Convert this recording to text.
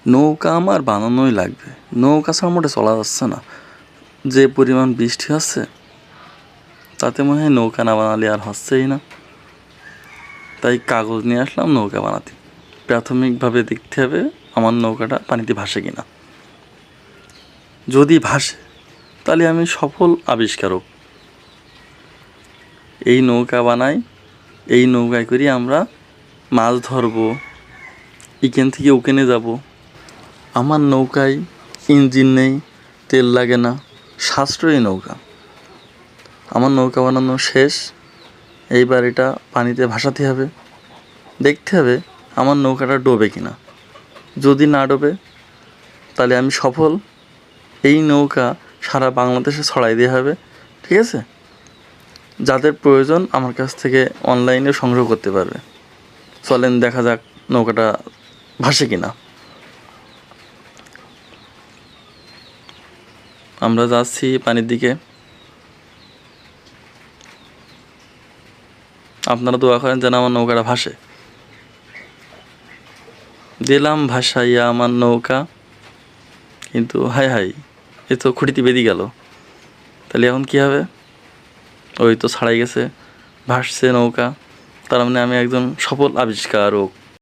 নৌকা আমার বানানোই লাগবে, নৌকা ছাড়া মোটে চলা যাচ্ছে না। যে পরিমাণ বৃষ্টি হচ্ছে তাতে মনে হয় নৌকা না বানালে আর হচ্ছেই না। তাই কাগজ নিয়ে আসলাম নৌকা বানাতে। প্রাথমিকভাবে দেখতে হবে আমার নৌকাটা পানিতে ভাসে কিনা। যদি ভাসে তাহলে আমি সফল আবিষ্কারক। এই নৌকা বানাই, এই নৌকায় করে আমরা মাছ ধরবো, এখান থেকে ওখানে যাব। আমার নৌকায় ইঞ্জিন নেই, তেল লাগে না, সাশ্রয়ী নৌকা। আমার নৌকা বানানো শেষ। এইবার এটা পানিতে ভাসাতে হবে, দেখতে হবে আমার নৌকাটা ডোবে কিনা। যদি না ডোবে তাহলে আমি সফল। এই নৌকা সারা বাংলাদেশে ছড়াই দেওয়া হবে, ঠিক আছে? যাদের প্রয়োজন আমার কাছ থেকে অনলাইনে সংগ্রহ করতে পারবে। চলেন দেখা যাক নৌকাটা ভাসে কিনা। আমরা যাচ্ছি পানির দিকে। আপনারা দোয়া করেন যেন আমার নৌকাটা ভাসে। দিলাম ভাসাইয়া আমার নৌকা, কিন্তু হাই হাই, এ তো খুঁটিতে বেরিয়ে গেল। তাহলে এখন কী হবে? ওই তো ছাড়াই গেছে, ভাসছে নৌকা। তার মানে আমি একজন সফল আবিষ্কারক।